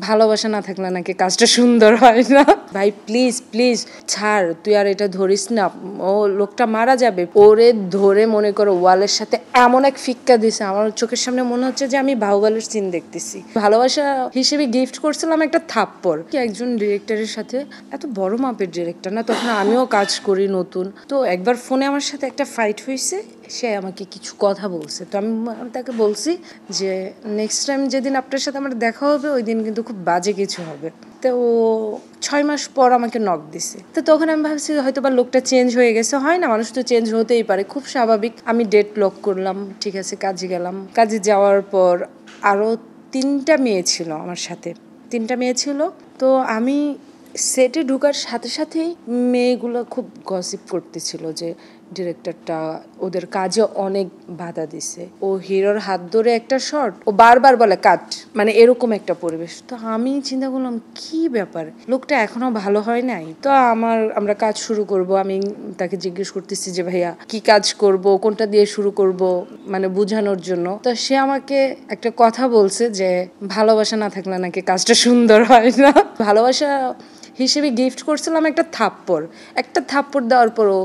ভালোবাসা না থাকলে নাকি কাজটা সুন্দর হয় না। ভাই প্লিজ প্লিজ ছাড়, তুই আর এটা ধরিস না, ও লোকটা মারা যাবে। ওরে ধরে মনে করো ওয়ালের সাথে এমন এক ফিক্কা দিছে, আমার চোখের সামনে মনে হচ্ছে যে আমি বাহুবলীর সিন দেখতেছি। ভালোবাসা হিসেবে গিফট করছিলাম একটা থাপ্পড়। একজন ডিরেক্টরের সাথে, এত বড় মাপের ডিরেক্টর না, তখন আমিও কাজ করি নতুন, তো একবার ফোনে আমার সাথে একটা ফাইট হয়েছে, সে আমাকে কিছু কথা বলছে, তো আমি তাকে বলছি যে নেক্সট টাইম যেদিন আপনার সাথে আমার দেখা হবে ওই দিন কিন্তু খুব বাজে কিছু হবে। তো 6 মাস পর আমাকে নক দিছে, তো তখন আমি ভাবছি হয়তো বা লোকটা চেঞ্জ হয়ে গেছে, হয় না, মানুষ তো চেঞ্জ হতেই পারে, খুব স্বাভাবিক। আমি ডেট লক করলাম, ঠিক আছে, কাজে গেলাম। কাজে যাওয়ার পর আরও 3টা মেয়ে ছিল আমার সাথে, 3টা মেয়ে ছিল। তো আমি সেটে ঢোকার সাথে সাথেই মেয়েগুলো খুব গসিপ করতেছিল যে ডিরেক্টরটা ওদের কাজে অনেক বাধা দিছে, ও হিরোর হাত ধরে একটা শট ও বারবার বলে কাট, মানে এরকম একটা পরিবেশ। তো আমি চিন্তা করলাম কি ব্যাপার, লোকটা এখনো ভালো হয় নাই। তো আমরা কাজ শুরু করব, আমি তাকে জিজ্ঞেস করতেছি যে ভাইয়া কি কাজ করব, কোনটা দিয়ে শুরু করব, মানে বোঝানোর জন্য। তো সে আমাকে একটা কথা বলছে যে ভালোবাসা না থাকলে নাকি কাজটা সুন্দর হয় না। ভালোবাসা হিসেবে গিফট করছিলাম একটা থাপ্পড় দেওয়ার পরও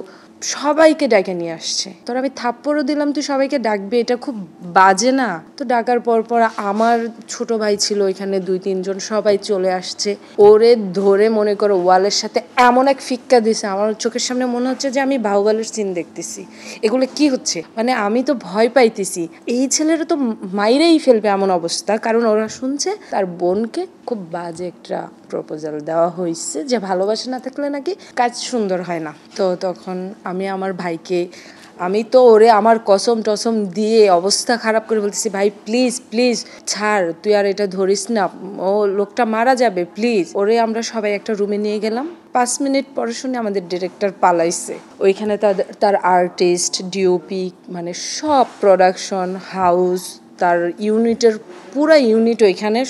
সবাইকে ডাকে নিয়ে আসছে। তোর আমি থাপ্পড়ও দিলাম, তুই সবাইকে ডাকবি, এটা খুব বাজে না? তো ডাকার পর আমার ছোট ভাই ছিল ওইখানে, 2-3 জন, সবাই চলে আসছে। ওরে ধরে মনে করো ওয়ালের সাথে এমন এক ফিক্কা দিছে, আমার চোখের সামনে মনে হচ্ছে যে আমি বাহুবলীর সিন দেখতেছি। এগুলো কি হচ্ছে, মানে আমি তো ভয় পাইতেছি, এই ছেলেরা তো মাইরেই ফেলবে এমন অবস্থা, কারণ ওরা শুনছে তার বোনকে খুব বাজে একটা প্রপোজাল দেওয়া হয়েছে যে ভালোবাসা না থাকলে নাকি কাজ সুন্দর হয় না। তো তখন আমি আমার ভাইকে, আমি তো ওরে আমার কসম টসম দিয়ে অবস্থা খারাপ করে বলতেছি, ভাই প্লিজ প্লিজ ছাড়, তুই আর এটা ধরিস না, ও লোকটা মারা যাবে, প্লিজ। ওরে আমরা সবাই একটা রুমে নিয়ে গেলাম। 5 মিনিট পরে শুনে আমাদের ডিরেক্টর পালাইছে। ওইখানে তার আর্টিস্ট, ডিওপি, মানে সব প্রোডাকশন হাউস, তার ইউনিটের পুরো ইউনিট ওইখানে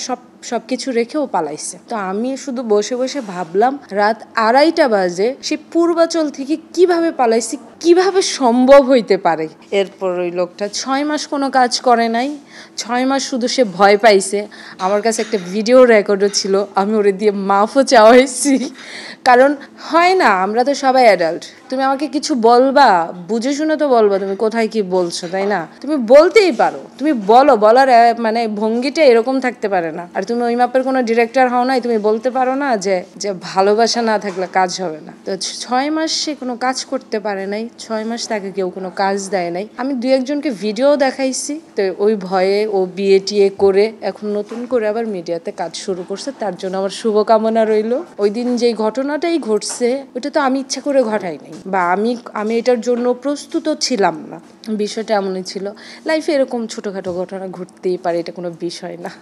সব কিছু রেখেও পালাইছে। তো আমি শুধু বসে বসে ভাবলাম রাত 2:30 বাজে সে পূর্বাচল থেকে কিভাবে পালাইছে, কিভাবে সম্ভব হইতে পারে। এরপর ওই লোকটা 6 মাস কোনো কাজ করে নাই, 6 মাস শুধু সে ভয় পাইছে। আমার কাছে একটা ভিডিও রেকর্ডও ছিল, আমি ওরে দিয়ে মাফও চাওয়াইছি, কারণ হয় না, আমরা তো সবাই অ্যাডাল্ট, তুমি আমাকে কিছু বলবা, বুঝে শুনে তো বলবা, তুমি কোথায় কি বলছো, তাই না? তুমি বলতেই পারো, তুমি বলার মানে ভঙ্গিটা এরকম থাকতে পারে না। আর তুমি ওই মাপের কোনো ডিরেক্টর হও নাই, তুমি বলতে পারো না যে ভালোবাসা না থাকলে কাজ হবে না। তো 6 মাস সে কোনো কাজ করতে পারে নাই, 6 মাস তাকে কেউ কোনো কাজ দেয় নাই। আমি 2-1 জনকে ভিডিও দেখাইছি, তো ওই ভয়ে ও বিয়ে টিয়ে করে এখন নতুন করে আবার মিডিয়াতে কাজ শুরু করছে, তার জন্য আমার শুভকামনা রইল। ওই দিন যেই ঘটনাটাই ঘটছে ওইটা তো আমি ইচ্ছা করে ঘটাই নাই, বা আমি এটার জন্য প্রস্তুত ছিলাম না। বিষয়টা এমনই ছিল, লাইফে এরকম ছোটোখাটো ঘটনা ঘটতেই পারে, এটা কোনো বিষয় না।